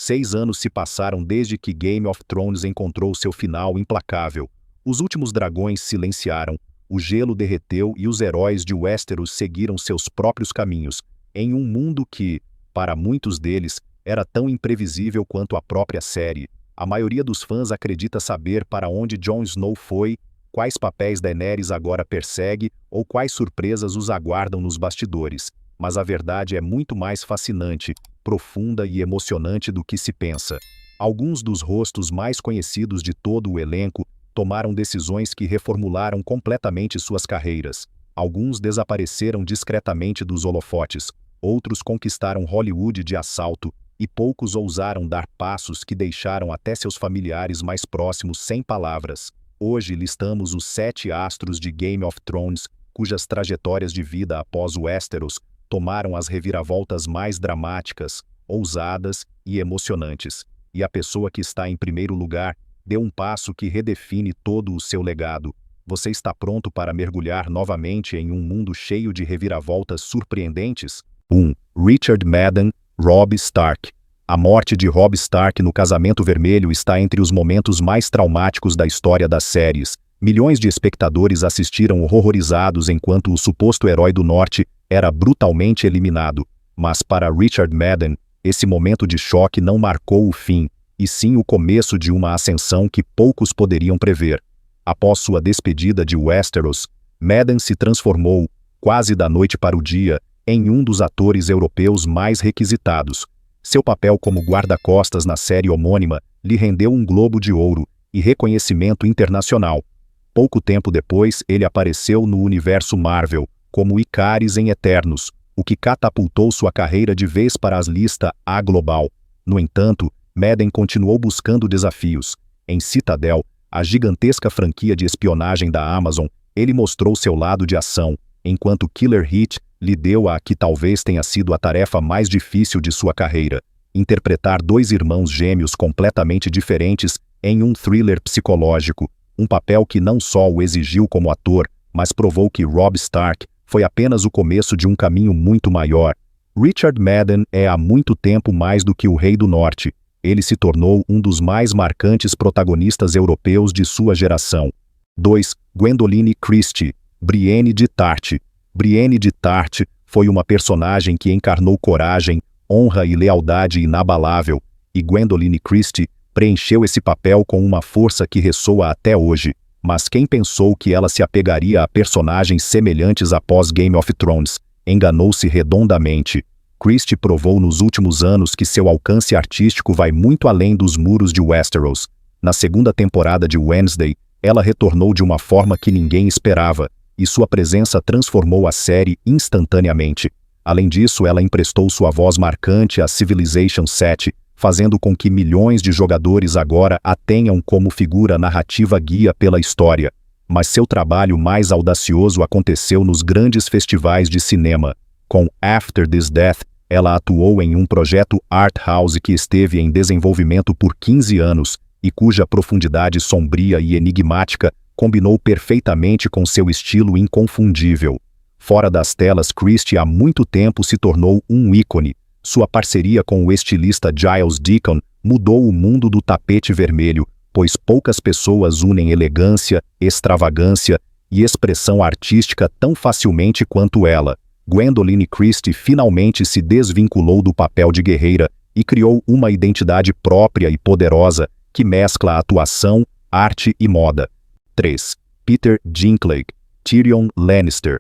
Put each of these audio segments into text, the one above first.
6 anos se passaram desde que Game of Thrones encontrou seu final implacável. Os últimos dragões silenciaram, o gelo derreteu e os heróis de Westeros seguiram seus próprios caminhos, em um mundo que, para muitos deles, era tão imprevisível quanto a própria série. A maioria dos fãs acredita saber para onde Jon Snow foi, quais papéis Daenerys agora persegue ou quais surpresas os aguardam nos bastidores. Mas a verdade é muito mais fascinante, profunda e emocionante do que se pensa. Alguns dos rostos mais conhecidos de todo o elenco tomaram decisões que reformularam completamente suas carreiras. Alguns desapareceram discretamente dos holofotes, outros conquistaram Hollywood de assalto, e poucos ousaram dar passos que deixaram até seus familiares mais próximos sem palavras. Hoje listamos os 7 astros de Game of Thrones, cujas trajetórias de vida após Westeros tomaram as reviravoltas mais dramáticas, ousadas e emocionantes. E a pessoa que está em primeiro lugar deu um passo que redefine todo o seu legado. Você está pronto para mergulhar novamente em um mundo cheio de reviravoltas surpreendentes? 1. Richard Madden, Robb Stark. A morte de Robb Stark no Casamento Vermelho está entre os momentos mais traumáticos da história das séries. Milhões de espectadores assistiram horrorizados enquanto o suposto herói do Norte era brutalmente eliminado. Mas para Richard Madden, esse momento de choque não marcou o fim, e sim o começo de uma ascensão que poucos poderiam prever. Após sua despedida de Westeros, Madden se transformou, quase da noite para o dia, em um dos atores europeus mais requisitados. Seu papel como guarda-costas na série homônima lhe rendeu um Globo de Ouro e reconhecimento internacional. Pouco tempo depois, ele apareceu no universo Marvel, como Ikaris em Eternos, o que catapultou sua carreira de vez para as listas A global. No entanto, Madden continuou buscando desafios. Em Citadel, a gigantesca franquia de espionagem da Amazon, ele mostrou seu lado de ação, enquanto Killer Heat lhe deu a que talvez tenha sido a tarefa mais difícil de sua carreira: interpretar 2 irmãos gêmeos completamente diferentes em um thriller psicológico, um papel que não só o exigiu como ator, mas provou que Robb Stark foi apenas o começo de um caminho muito maior. Richard Madden é há muito tempo mais do que o Rei do Norte. Ele se tornou um dos mais marcantes protagonistas europeus de sua geração. 2. Gwendoline Christie, Brienne de Tarth. Brienne de Tarth foi uma personagem que encarnou coragem, honra e lealdade inabalável, e Gwendoline Christie preencheu esse papel com uma força que ressoa até hoje. Mas quem pensou que ela se apegaria a personagens semelhantes após Game of Thrones, enganou-se redondamente. Christie provou nos últimos anos que seu alcance artístico vai muito além dos muros de Westeros. Na segunda temporada de Wednesday, ela retornou de uma forma que ninguém esperava, e sua presença transformou a série instantaneamente. Além disso, ela emprestou sua voz marcante a Civilization VII, fazendo com que milhões de jogadores agora a tenham como figura narrativa guia pela história. Mas seu trabalho mais audacioso aconteceu nos grandes festivais de cinema. Com After This Death, ela atuou em um projeto art house que esteve em desenvolvimento por 15 anos e cuja profundidade sombria e enigmática combinou perfeitamente com seu estilo inconfundível. Fora das telas, Christie há muito tempo se tornou um ícone. Sua parceria com o estilista Giles Deacon mudou o mundo do tapete vermelho, pois poucas pessoas unem elegância, extravagância e expressão artística tão facilmente quanto ela. Gwendoline Christie finalmente se desvinculou do papel de guerreira e criou uma identidade própria e poderosa que mescla atuação, arte e moda. 3. Peter Dinklage, Tyrion Lannister.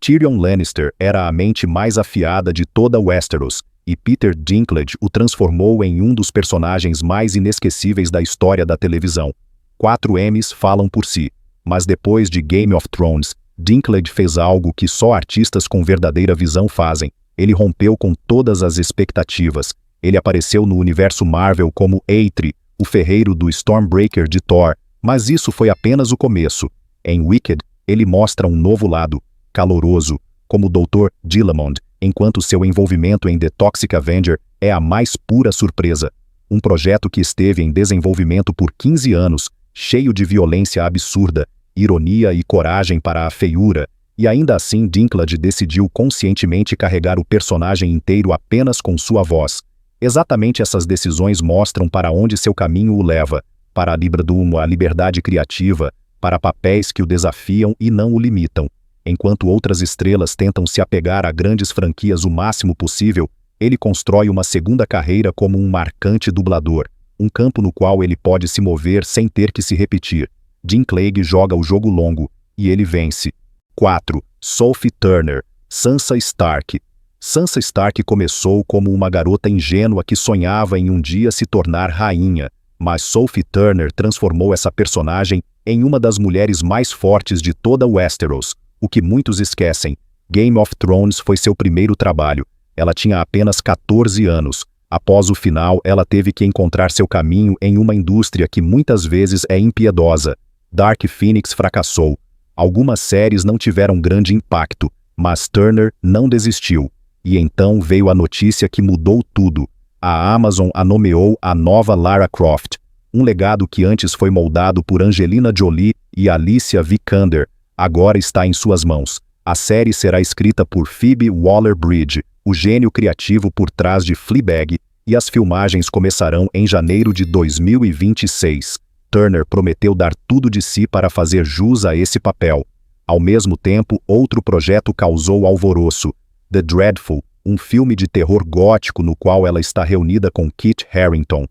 Tyrion Lannister era a mente mais afiada de toda Westeros, e Peter Dinklage o transformou em um dos personagens mais inesquecíveis da história da televisão. 4 Emmys falam por si, mas depois de Game of Thrones, Dinklage fez algo que só artistas com verdadeira visão fazem. Ele rompeu com todas as expectativas. Ele apareceu no universo Marvel como Eitri, o ferreiro do Stormbreaker de Thor, mas isso foi apenas o começo. Em Wicked, ele mostra um novo lado, caloroso, como o Dr. Dillamond, enquanto seu envolvimento em The Toxic Avenger é a mais pura surpresa. Um projeto que esteve em desenvolvimento por 15 anos, cheio de violência absurda, ironia e coragem para a feiura, e ainda assim Dinklage decidiu conscientemente carregar o personagem inteiro apenas com sua voz. Exatamente essas decisões mostram para onde seu caminho o leva, para a liberdade criativa, para papéis que o desafiam e não o limitam. Enquanto outras estrelas tentam se apegar a grandes franquias o máximo possível, ele constrói uma segunda carreira como um marcante dublador, um campo no qual ele pode se mover sem ter que se repetir. Jim Clegg joga o jogo longo, e ele vence. 4. Sophie Turner, Sansa Stark. Sansa Stark começou como uma garota ingênua que sonhava em um dia se tornar rainha, mas Sophie Turner transformou essa personagem em uma das mulheres mais fortes de toda Westeros. O que muitos esquecem, Game of Thrones foi seu primeiro trabalho. Ela tinha apenas 14 anos. Após o final, ela teve que encontrar seu caminho em uma indústria que muitas vezes é impiedosa. Dark Phoenix fracassou. Algumas séries não tiveram grande impacto, mas Turner não desistiu. E então veio a notícia que mudou tudo. A Amazon a nomeou a nova Lara Croft. Um legado que antes foi moldado por Angelina Jolie e Alicia Vikander, agora está em suas mãos. A série será escrita por Phoebe Waller-Bridge, o gênio criativo por trás de Fleabag, e as filmagens começarão em janeiro de 2026. Turner prometeu dar tudo de si para fazer jus a esse papel. Ao mesmo tempo, outro projeto causou alvoroço. The Dreadful, um filme de terror gótico no qual ela está reunida com Kit Harington.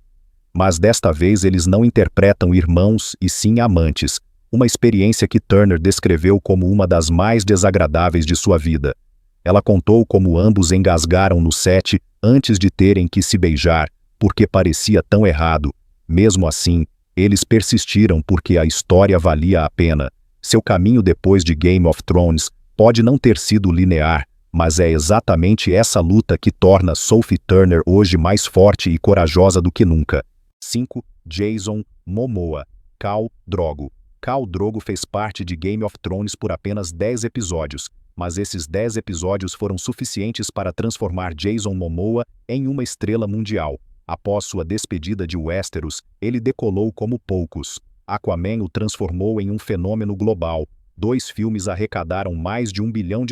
Mas desta vez eles não interpretam irmãos e sim amantes, uma experiência que Turner descreveu como uma das mais desagradáveis de sua vida. Ela contou como ambos engasgaram no set antes de terem que se beijar, porque parecia tão errado. Mesmo assim, eles persistiram porque a história valia a pena. Seu caminho depois de Game of Thrones pode não ter sido linear, mas é exatamente essa luta que torna Sophie Turner hoje mais forte e corajosa do que nunca. 5. Jason Momoa, Khal Drogo. Khal Drogo fez parte de Game of Thrones por apenas 10 episódios, mas esses 10 episódios foram suficientes para transformar Jason Momoa em uma estrela mundial. Após sua despedida de Westeros, ele decolou como poucos. Aquaman o transformou em um fenômeno global. 2 filmes arrecadaram mais de $1 bilhão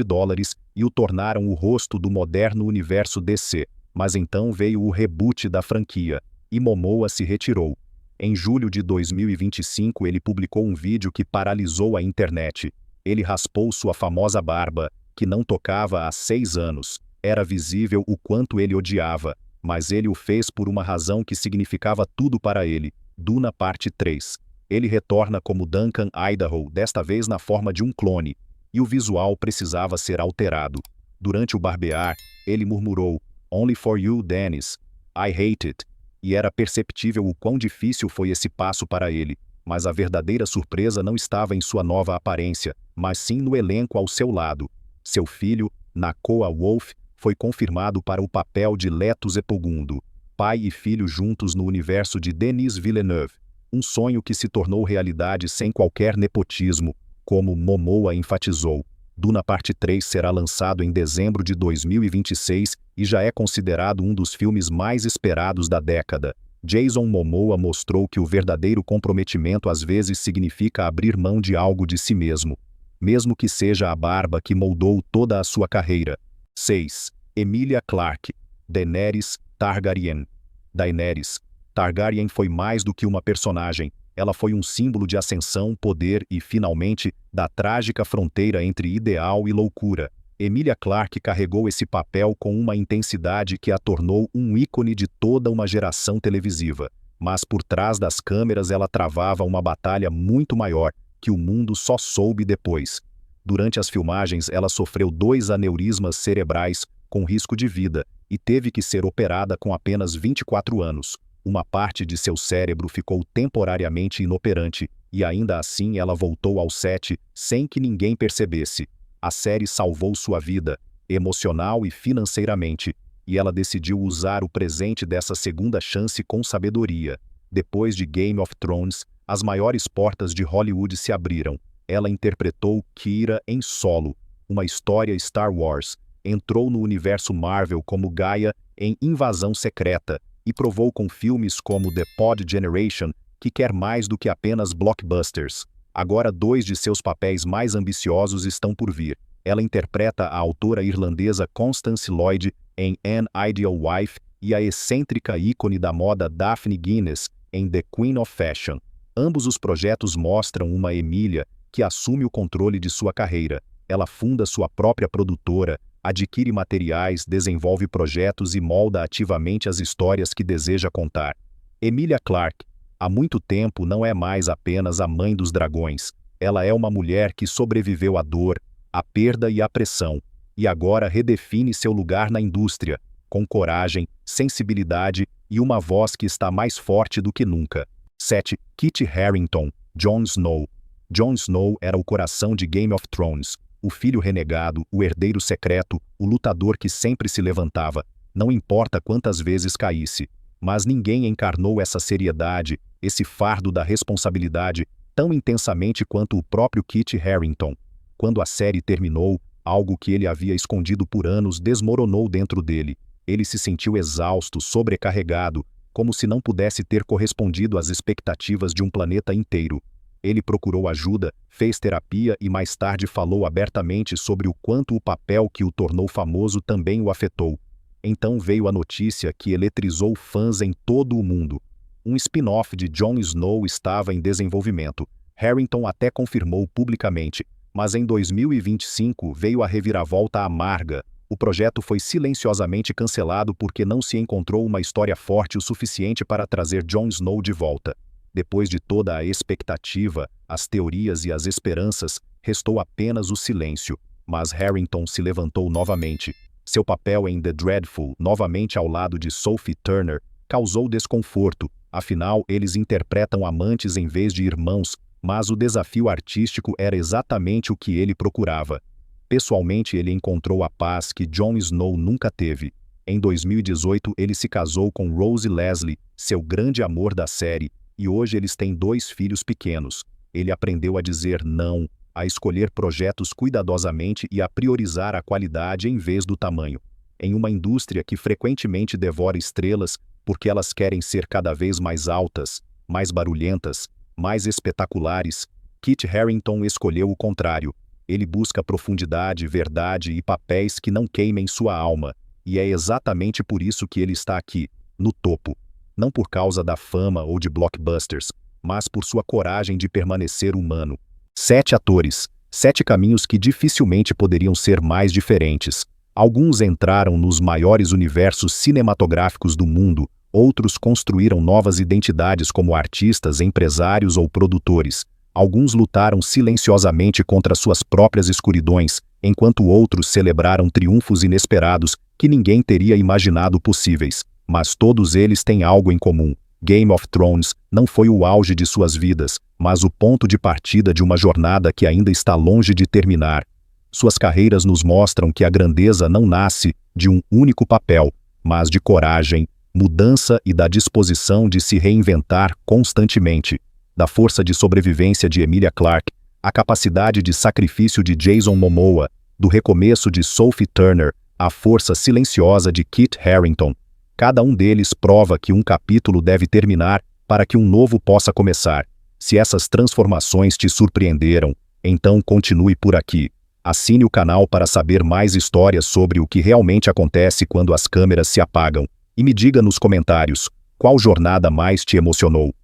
e o tornaram o rosto do moderno universo DC. Mas então veio o reboot da franquia, e Momoa se retirou. Em julho de 2025 ele publicou um vídeo que paralisou a internet. Ele raspou sua famosa barba, que não tocava há 6 anos. Era visível o quanto ele odiava, mas ele o fez por uma razão que significava tudo para ele. Duna Parte 3. Ele retorna como Duncan Idaho, desta vez na forma de um clone, e o visual precisava ser alterado. Durante o barbear, ele murmurou, "Only for you, Dennis. I hate it." E era perceptível o quão difícil foi esse passo para ele, mas a verdadeira surpresa não estava em sua nova aparência, mas sim no elenco ao seu lado. Seu filho, Nakoa Wolf, foi confirmado para o papel de Leto Zepogundo, pai e filho juntos no universo de Denis Villeneuve. Um sonho que se tornou realidade sem qualquer nepotismo, como Momoa enfatizou. Duna Parte 3 será lançado em dezembro de 2026 e já é considerado um dos filmes mais esperados da década. Jason Momoa mostrou que o verdadeiro comprometimento às vezes significa abrir mão de algo de si mesmo, mesmo que seja a barba que moldou toda a sua carreira. 6. Emilia Clarke, Daenerys Targaryen. Daenerys Targaryen foi mais do que uma personagem. Ela foi um símbolo de ascensão, poder e, finalmente, da trágica fronteira entre ideal e loucura. Emilia Clarke carregou esse papel com uma intensidade que a tornou um ícone de toda uma geração televisiva. Mas por trás das câmeras ela travava uma batalha muito maior, que o mundo só soube depois. Durante as filmagens ela sofreu 2 aneurismas cerebrais, com risco de vida, e teve que ser operada com apenas 24 anos. Uma parte de seu cérebro ficou temporariamente inoperante, e ainda assim ela voltou ao set sem que ninguém percebesse. A série salvou sua vida, emocional e financeiramente, e ela decidiu usar o presente dessa segunda chance com sabedoria. Depois de Game of Thrones, as maiores portas de Hollywood se abriram. Ela interpretou Qi'ra em Solo, uma história Star Wars, entrou no universo Marvel como Gaia em Invasão Secreta, e provou com filmes como The Pod Generation que quer mais do que apenas blockbusters. Agora 2 de seus papéis mais ambiciosos estão por vir. Ela interpreta a autora irlandesa Constance Lloyd em An Ideal Wife e a excêntrica ícone da moda Daphne Guinness em The Queen of Fashion. Ambos os projetos mostram uma Emília que assume o controle de sua carreira. Ela funda sua própria produtora, adquire materiais, desenvolve projetos e molda ativamente as histórias que deseja contar. Emilia Clarke, há muito tempo, não é mais apenas a mãe dos dragões. Ela é uma mulher que sobreviveu à dor, à perda e à pressão, e agora redefine seu lugar na indústria, com coragem, sensibilidade e uma voz que está mais forte do que nunca. 7. Kit Harington, Jon Snow. Jon Snow era o coração de Game of Thrones, o filho renegado, o herdeiro secreto, o lutador que sempre se levantava, não importa quantas vezes caísse. Mas ninguém encarnou essa seriedade, esse fardo da responsabilidade, tão intensamente quanto o próprio Kit Harington. Quando a série terminou, algo que ele havia escondido por anos desmoronou dentro dele. Ele se sentiu exausto, sobrecarregado, como se não pudesse ter correspondido às expectativas de um planeta inteiro. Ele procurou ajuda, fez terapia e mais tarde falou abertamente sobre o quanto o papel que o tornou famoso também o afetou. Então veio a notícia que eletrizou fãs em todo o mundo. Um spin-off de Jon Snow estava em desenvolvimento. Harington até confirmou publicamente, mas em 2025 veio a reviravolta amarga. O projeto foi silenciosamente cancelado porque não se encontrou uma história forte o suficiente para trazer Jon Snow de volta. Depois de toda a expectativa, as teorias e as esperanças, restou apenas o silêncio. Mas Harington se levantou novamente. Seu papel em The Dreadful, novamente ao lado de Sophie Turner, causou desconforto, afinal eles interpretam amantes em vez de irmãos, mas o desafio artístico era exatamente o que ele procurava. Pessoalmente ele encontrou a paz que Jon Snow nunca teve. Em 2018 ele se casou com Rose Leslie, seu grande amor da série, e hoje eles têm 2 filhos pequenos. Ele aprendeu a dizer não, a escolher projetos cuidadosamente e a priorizar a qualidade em vez do tamanho. Em uma indústria que frequentemente devora estrelas porque elas querem ser cada vez mais altas, mais barulhentas, mais espetaculares, Kit Harington escolheu o contrário. Ele busca profundidade, verdade e papéis que não queimem sua alma, e é exatamente por isso que ele está aqui, no topo. Não por causa da fama ou de blockbusters, mas por sua coragem de permanecer humano. 7 atores, 7 caminhos que dificilmente poderiam ser mais diferentes. Alguns entraram nos maiores universos cinematográficos do mundo, outros construíram novas identidades como artistas, empresários ou produtores. Alguns lutaram silenciosamente contra suas próprias escuridões, enquanto outros celebraram triunfos inesperados que ninguém teria imaginado possíveis. Mas todos eles têm algo em comum. Game of Thrones não foi o auge de suas vidas, mas o ponto de partida de uma jornada que ainda está longe de terminar. Suas carreiras nos mostram que a grandeza não nasce de um único papel, mas de coragem, mudança e da disposição de se reinventar constantemente. Da força de sobrevivência de Emilia Clarke, a capacidade de sacrifício de Jason Momoa, do recomeço de Sophie Turner, à força silenciosa de Kit Harington. Cada um deles prova que um capítulo deve terminar para que um novo possa começar. Se essas transformações te surpreenderam, então continue por aqui. Assine o canal para saber mais histórias sobre o que realmente acontece quando as câmeras se apagam. E me diga nos comentários, qual jornada mais te emocionou?